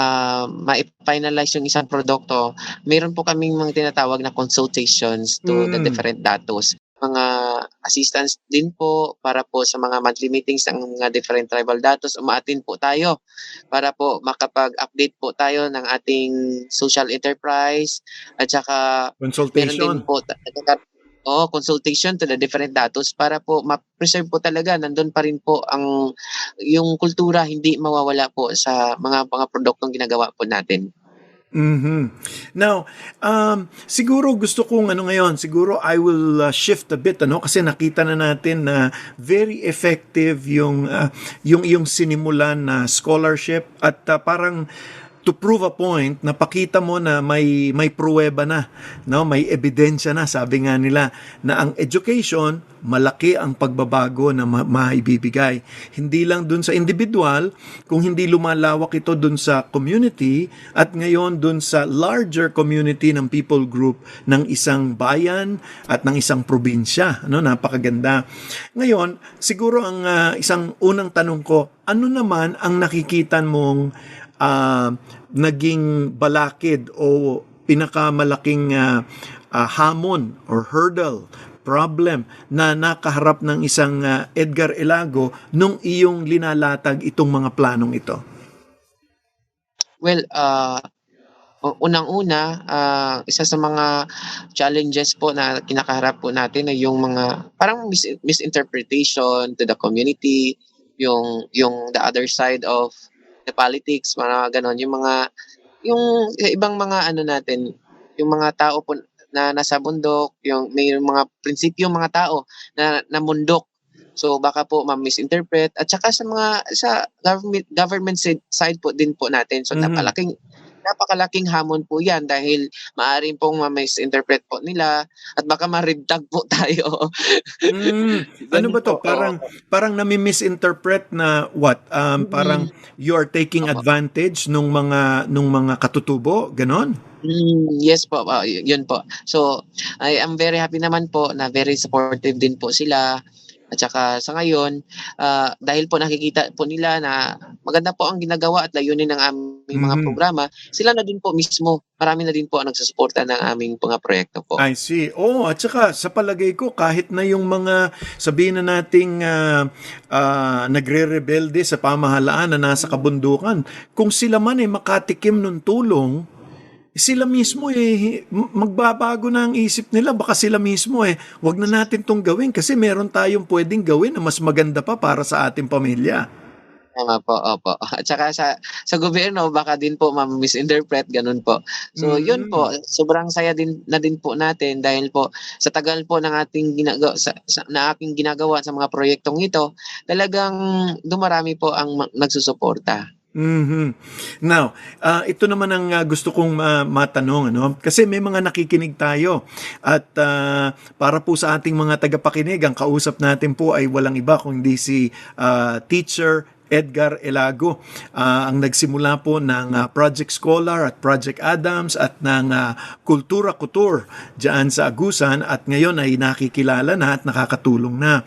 ma-finalize yung isang produkto, mayroon po kaming mga tinatawag na consultations to the different datos. Mga assistance din po para po sa mga monthly meetings ng mga different tribal datos, umaattend po tayo para po makapag-update po tayo ng ating social enterprise at saka meron din po consultation to the different datos para po ma-preserve po talaga, nandun pa rin po yung kultura, hindi mawawala po sa mga produktong ginagawa po natin. Now, siguro gusto kong siguro I will shift a bit kasi nakita na natin na very effective yung iyong sinimulan na scholarship at parang to prove a point, napakita mo na may pruweba na, no? May ebidensya na, sabi nga nila, na ang education, malaki ang pagbabago na maibibigay. Hindi lang dun sa individual, kung hindi lumalawak ito dun sa community, at ngayon dun sa larger community ng people group ng isang bayan at ng isang probinsya. Ano, napakaganda. Ngayon, siguro ang isang unang tanong ko, ano naman ang nakikita mong naging balakid o pinakamalaking hamon or hurdle, problem na nakaharap ng isang Edgar Elago nung iyong linalatag itong mga planong ito? Well, unang-una, isa sa mga challenges po na kinakaharap po natin ay yung mga parang misinterpretation to the community, yung the other side of the politics, mga ganon, yung ibang mga ano natin, yung mga tao po na nasa bundok, yung may mga prinsipyo mga tao na mundok. So baka po ma-misinterpret at saka sa government side po din po natin. So napakalaking hamon po 'yan dahil maaaring pong ma-misinterpret po nila at baka ma-red tag po tayo. Ano ba to? Parang nami-misinterpret na what? Parang you are taking advantage nung mga katutubo, ganon? Yes po, yun po. So I am very happy naman po na very supportive din po sila. At saka sa ngayon, dahil po nakikita po nila na maganda po ang ginagawa at layunin ng aming mga programa, sila na din po mismo, marami na din po ang nagsusuporta ng aming mga proyekto po. I see. Oh, at saka sa palagay ko, kahit na yung mga sabihin na nating nagre-rebelde sa pamahalaan na nasa kabundukan, kung sila man ay makatikim ng tulong, sila mismo magbabago na ang isip nila. Baka sila mismo wag na natin tong gawin kasi meron tayong pwedeng gawin na mas maganda pa para sa ating pamilya. Tama po, opo. At saka sa gobyerno, baka din po ma-misinterpret, ganun po. So yun po, sobrang saya din po natin dahil po sa tagal po ng ating aking ginagawa sa mga proyektong ito, talagang dumarami po ang nagsusuporta. Now, ito naman ang gusto kong matanong, ano? Kasi may mga nakikinig tayo at para po sa ating mga tagapakinig, ang kausap natin po ay walang iba kundi si Teacher Edgar Elago, ang nagsimula po ng Project Scholar at Project Adams at ng Kultura Couture dyan sa Agusan at ngayon ay nakikilala na at nakakatulong na.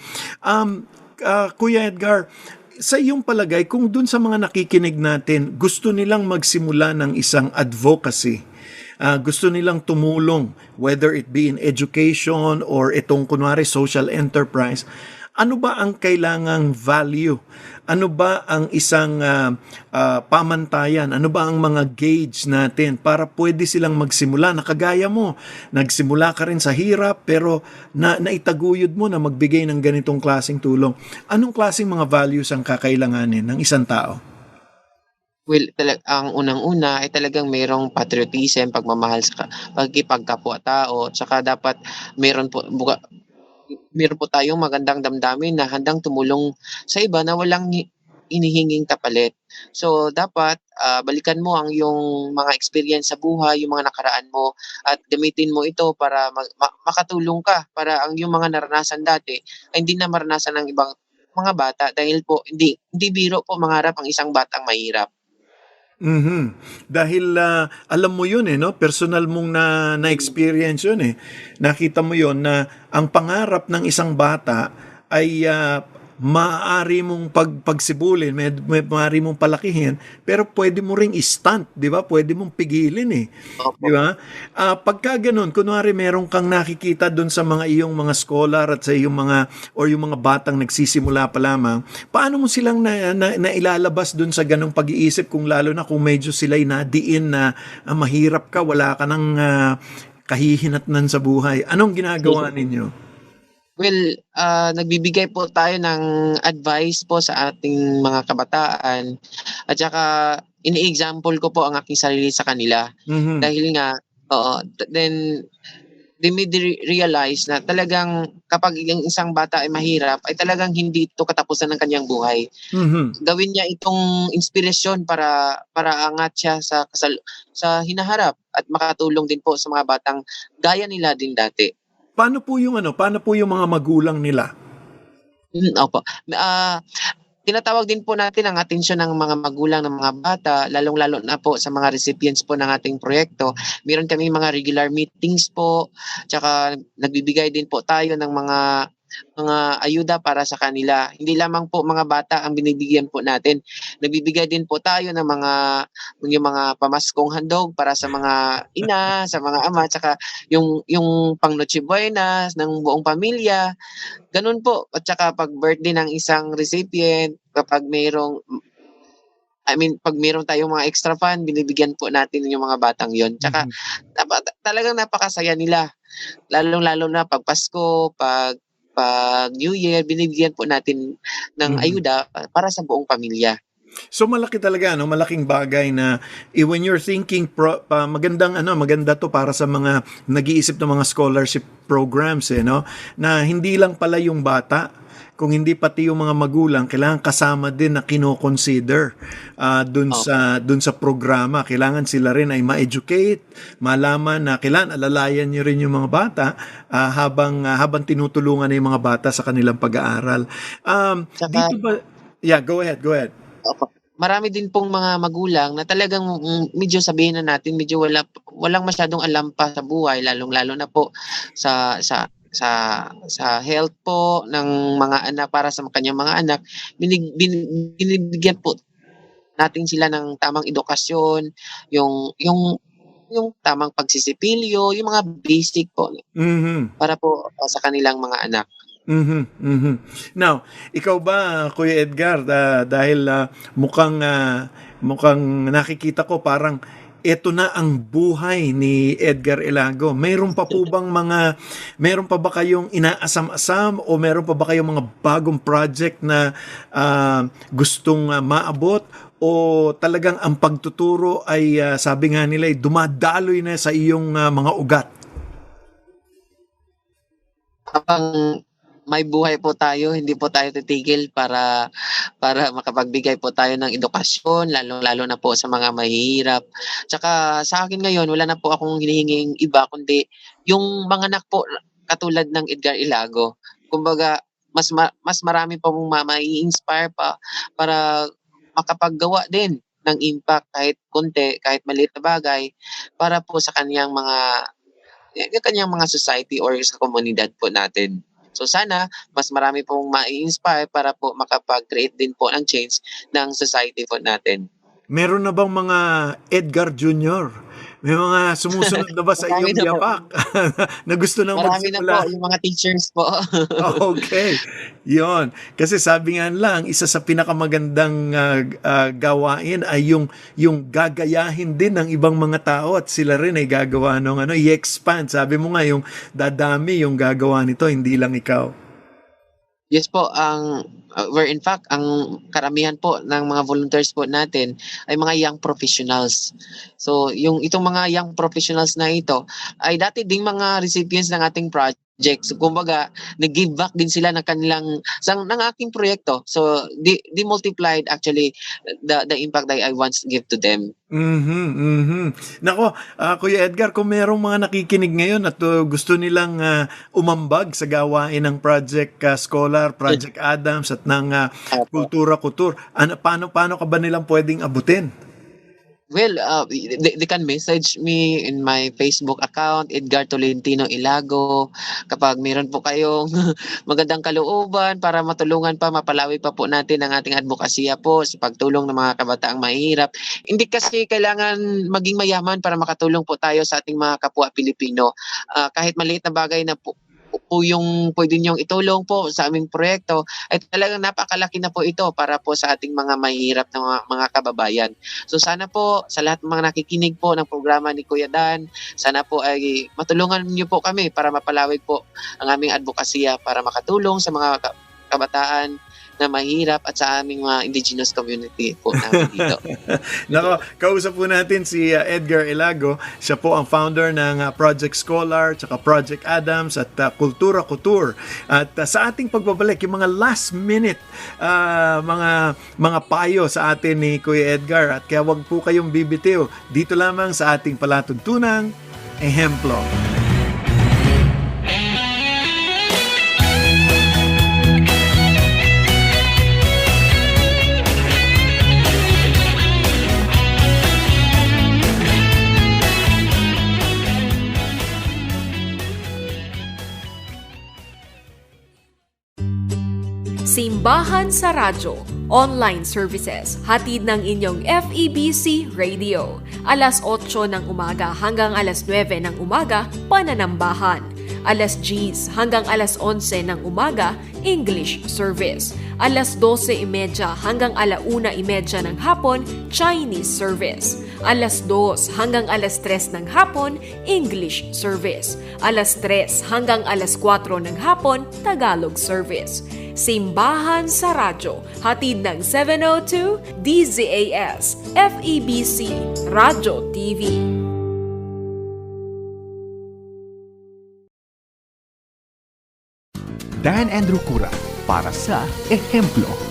Kuya Edgar, sa iyong palagay, kung dun sa mga nakikinig natin, gusto nilang magsimula ng isang advocacy, gusto nilang tumulong, whether it be in education or itong kunwari social enterprise, ano ba ang kailangang value? Ano ba ang isang pamantayan? Ano ba ang mga gauge natin para pwede silang magsimula? Nakagaya mo, nagsimula ka rin sa hirap pero naitaguyod mo na magbigay ng ganitong klaseng tulong. Anong klaseng mga values ang kakailanganin ng isang tao? Well, ang unang-una ay talagang mayroong patriotism, pagmamahal sa pagkipagkapwa-tao, tsaka dapat meron po tayong magandang damdamin na handang tumulong sa iba na walang inihinging kapalit. So dapat balikan mo ang yung mga experience sa buhay, yung mga nakaraan mo at gamitin mo ito para makatulong ka para ang yung mga naranasan dati ay hindi na maranasan ng ibang mga bata dahil po hindi biro po mangarap ang isang batang mahirap. Dahil alam mo yun no? Personal mong na-experience yun Nakita mo yun na ang pangarap ng isang bata ay maaari mong pagsibulin, maaari mong palakihin, pero pwede mo ring i-stunt, di ba? Pwede mong pigilin di ba? Pagka ganun, kunwari meron kang nakikita dun sa mga iyong mga scholar at sa iyong yung mga batang nagsisimula pa lamang, paano mo silang nailalabas dun sa ganung pag-iisip kung lalo na kung medyo sila'y nadiin na mahirap ka, wala ka ng kahihinatnan sa buhay. Anong ginagawa ninyo? Well, nagbibigay po tayo ng advice po sa ating mga kabataan at saka ini-example ko po ang aking sarili sa kanila. Dahil nga, then realize na talagang kapag yung isang bata ay mahirap, ay talagang hindi ito katapusan ng kanyang buhay. Mhm. Gawin niya itong inspirasyon para angat siya sa hinaharap at makatulong din po sa mga batang gaya nila din dati. Paano po yung mga magulang nila? Opo. Tinatawag din po natin ang atensyon ng mga magulang ng mga bata, lalong-lalo na po sa mga recipients po ng ating proyekto. Meron kami mga regular meetings po, tsaka nagbibigay din po tayo ng mga ayuda para sa kanila. Hindi lamang po mga bata ang binibigyan po natin. Nagbibigay din po tayo ng yung mga pamaskong handog para sa mga ina, sa mga ama, tsaka yung pang Noche Buenas ng buong pamilya. Ganun po. At saka pag birthday ng isang recipient, kapag pag mayroon tayong mga extra fund, binibigyan po natin yung mga batang yon. Tsaka talagang napakasaya nila. Lalong-lalo na pag Pasko, pag New Year, binibigyan po natin ng ayuda para sa buong pamilya. So malaki talaga, malaking bagay na when you're thinking maganda to para sa mga nag-iisip ng mga scholarship programs na hindi lang pala yung bata, kung hindi pati yung mga magulang kailangan kasama din na kino-consider dun sa programa. Kailangan sila rin ay ma-educate, malaman na kailangan alalayan niyo rin yung mga bata habang tinutulungan na yung mga bata sa kanilang pag-aaral. Dito ba? Yeah, go ahead. Opo. Marami din pong mga magulang na talagang medyo sabihin na natin medyo walang masyadong alam pa sa buhay, lalong-lalo na po sa health po ng mga anak, para sa kanyang mga anak. Binibigyan po natin sila ng tamang edukasyon, yung tamang pagsisipilyo, yung mga basic po para po sa kanilang mga anak. Now, ikaw ba, Kuya Edgar, dahil mukhang nakikita ko parang ito na ang buhay ni Edgar Ilago. Meron pa ba kayong inaasam-asam o meron pa ba kayong mga bagong project na gustong maabot, o talagang ang pagtuturo ay sabi nga nila ay dumadaloy na sa iyong mga ugat? Habang may buhay po tayo, hindi po tayo titigil para makapagbigay po tayo ng edukasyon, lalo na po sa mga mahihirap. Tsaka sa akin ngayon, wala na po akong hinihinging iba, kundi yung mga anak po katulad ng Edgar Ilago. Kumbaga, mas marami pa pong mai-inspire pa para makapaggawa din ng impact kahit konti, kahit maliit na bagay, para po sa kanyang mga society or sa komunidad po natin. So sana mas marami pong ma-inspire para po makapag-create din po ng change ng society po natin. Meron na bang mga Edgar Jr.? May mga sumusunod na ba sa iyong yapak na gusto nang Marami magsimula? na po yung mga teachers po. Okay. Yon. Kasi sabi nga lang, isa sa pinakamagandang gawain ay yung gagayahin din ng ibang mga tao at sila rin ay gagawa ng i-expand. Sabi mo nga, yung dadami yung gagawa nito, hindi lang ikaw. Yes po, where in fact, ang karamihan po ng mga volunteers po natin ay mga young professionals. So, itong mga young professionals na ito ay dati ding mga recipients ng ating project. So, kumbaga, nag-give back din sila ng ng aking proyekto. So, they multiplied actually the impact that I once give to them. Nako, Kuya Edgar, kung merong mga nakikinig ngayon at gusto nilang umambag sa gawain ng Project Scholar, Project Adams at ng Kultura Kutur, paano ka ba nilang pwedeng abutin? Well, they can message me in my Facebook account, Edgar Tolentino Ilago. Kapag meron po kayong magandang kalooban para matulungan pa, mapalawi pa po natin ang ating advokasya po sa pagtulong ng mga kabataang mahihirap. Hindi kasi kailangan maging mayaman para makatulong po tayo sa ating mga kapwa Pilipino. Kahit maliit na bagay na po yung pwede niyong itulong po sa aming proyekto, ay talagang napakalaki na po ito para po sa ating mga mahihirap na mga kababayan. So sana po sa lahat ng mga nakikinig po ng programa ni Kuya Dan, sana po ay matulungan niyo po kami para mapalawig po ang aming advokasya para makatulong sa mga kabataan na mahirap at sa aming mga indigenous community po namin dito. Nako, kausap po natin si Edgar Elago. Siya po ang founder ng Project Scholar, tsaka Project Adams at Kultura Couture. At sa ating pagbabalik, yung mga last minute mga payo sa atin ni Kuya Edgar. At kaya wag po kayong bibitiw. Dito lamang sa ating palatuntunang ehemplo. Simbahan sa Radyo, online services, hatid ng inyong FEBC Radio. Alas 8 ng umaga hanggang alas 9 ng umaga, pananambahan. Alas 10 hanggang alas 11 ng umaga, English service. Alas 12:30 hanggang alauna:30 ng hapon, Chinese service. Alas 2 hanggang alas 3 ng hapon, English service. Alas 3 hanggang alas 4 ng hapon, Tagalog service. Simbahan sa Radyo, hatid ng 702 DZAS, FEBC, Radyo TV. Dan Andrew Cura para sa Ehemplo.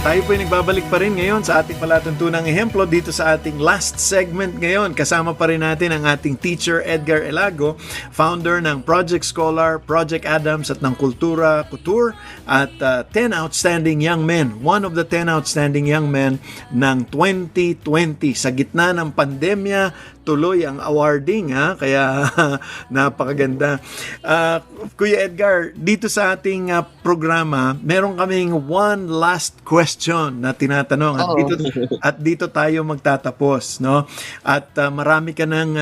Tayo po ay nagbabalik pa rin ngayon sa ating palatuntunang ehemplo dito sa ating last segment ngayon. Kasama pa rin natin ang ating teacher Edgar Elago, founder ng Project Scholar, Project Adams at ng Kultura Couture at 10 outstanding young men. One of the 10 outstanding young men ng 2020 sa gitna ng pandemya. Tuloy ang awarding, kaya napakaganda. Kuya Edgar, dito sa ating programa, meron kaming one last question na tinatanong at dito tayo magtatapos, no? At marami ka nang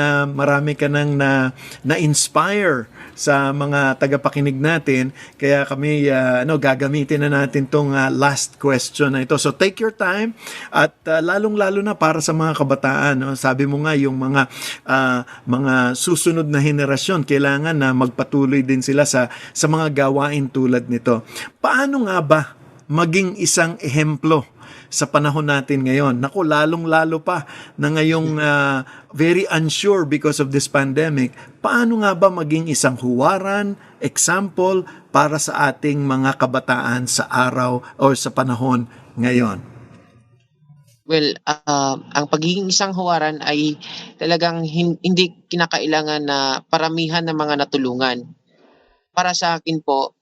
na-inspire sa mga tagapakinig natin, kaya kami gagamitin na natin tong last question na ito. So take your time at lalong-lalo na para sa mga kabataan, no? Sabi mo nga yung mga susunod na henerasyon kailangan na magpatuloy din sila sa mga gawain tulad nito. Paano nga ba maging isang ehemplo sa panahon natin ngayon? Naku, lalong-lalo pa na ngayong very unsure because of this pandemic. Paano nga ba maging isang huwaran, example para sa ating mga kabataan sa araw o sa panahon ngayon? Well, ang pagiging isang huwaran ay talagang hindi kinakailangan na paramihan ng mga natulungan. Para sa akin po,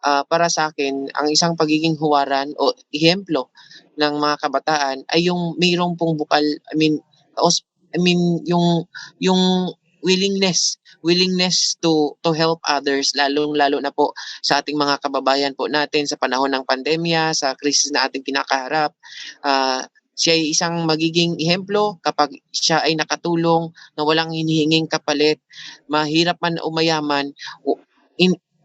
ang isang pagiging huwaran o ehemplo ng mga kabataan ay yung mayroong pong bukal, yung willingness to help others, lalo na po sa ating mga kababayan po natin sa panahon ng pandemya, sa krisis na ating kinakaharap. Siya ay isang magiging ehemplo kapag siya ay nakatulong na walang hinihinging kapalit, mahirap man o mayaman,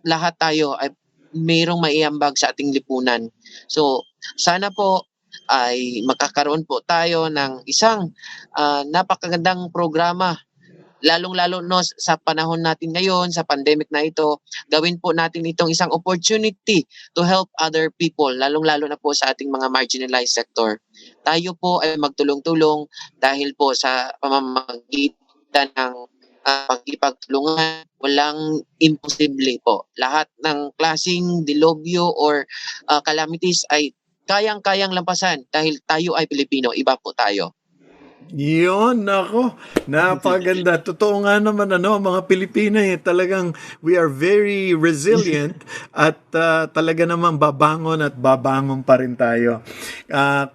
lahat tayo ay mayroong maiambag sa ating lipunan. So, sana po ay magkakaroon po tayo ng isang napakagandang programa, lalong-lalo sa panahon natin ngayon, sa pandemic na ito. Gawin po natin itong isang opportunity to help other people, lalong-lalo na po sa ating mga marginalized sector. Tayo po ay magtulong-tulong dahil po sa pamamagitan ng pagkipagtulungan, walang imposible po. Lahat ng klaseng dilobyo or calamities ay kayang-kayang lampasan dahil tayo ay Pilipino, iba po tayo. Yun, nako, napaganda. Totoo nga naman, mga Pilipino, talagang we are very resilient at talaga naman babangon pa rin tayo.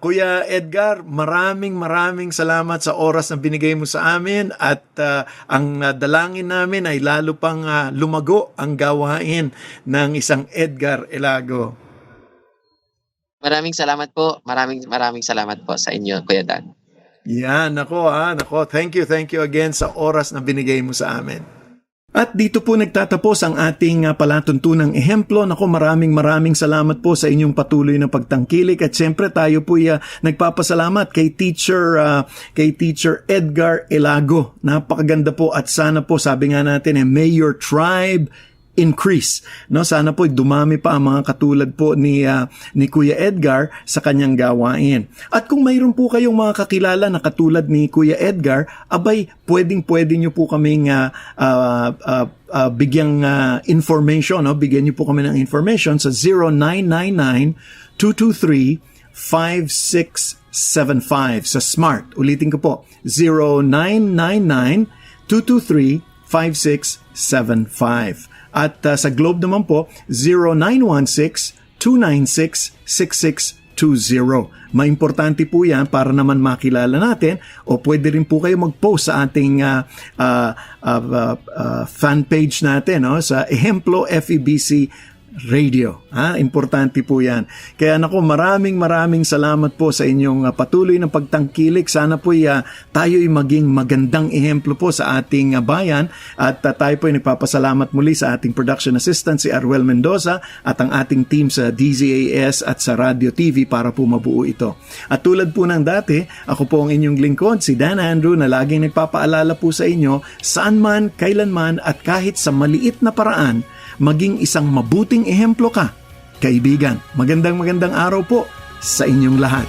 Kuya Edgar, maraming salamat sa oras na binigay mo sa amin at ang dalangin namin ay lalo pang lumago ang gawain ng isang Edgar Elago. Maraming salamat po. Maraming salamat po sa inyo, Kuya Dan. Yan, nako. Thank you again sa oras na binigay mo sa amin. At dito po nagtatapos ang ating palatuntunang ehemplo. Naku, maraming salamat po sa inyong patuloy na pagtangkilik. At siyempre tayo po nagpapasalamat kay Teacher Edgar Elago. Napakaganda po at sana po, sabi nga natin, may your tribe increase. No, sana po dumami pa ang mga katulad po ni Kuya Edgar sa kanyang gawain. At kung mayroon po kayong mga kakilala na katulad ni Kuya Edgar, abay pwede niyo po kaming bigyang information, no? Bigyan niyo po kami ng information sa 0999-223-5675 sa Smart. Ulitin ko po, 0999-223-5675. At sa Globe naman po, 0916-296-6620. Maimportante po yan para naman makilala natin, o pwede rin po kayo mag-post sa ating fan page natin, no? Sa Ehemplo FEBC Radio. Importante po yan. Kaya naku, maraming salamat po sa inyong patuloy na pagtangkilik. Sana po tayo'y maging magandang ehemplo po sa ating bayan. At tayo po ay nagpapasalamat muli sa ating production assistant si Arwel Mendoza at ang ating team sa DZAS at sa Radio TV para po mabuo ito. At tulad po ng dati, ako po ang inyong lingkod, si Dan Andrew, na laging nagpapaalala po sa inyo, saan man, kailanman at kahit sa maliit na paraan, maging isang mabuting ehemplo ka, kaibigan. Magandang araw po sa inyong lahat.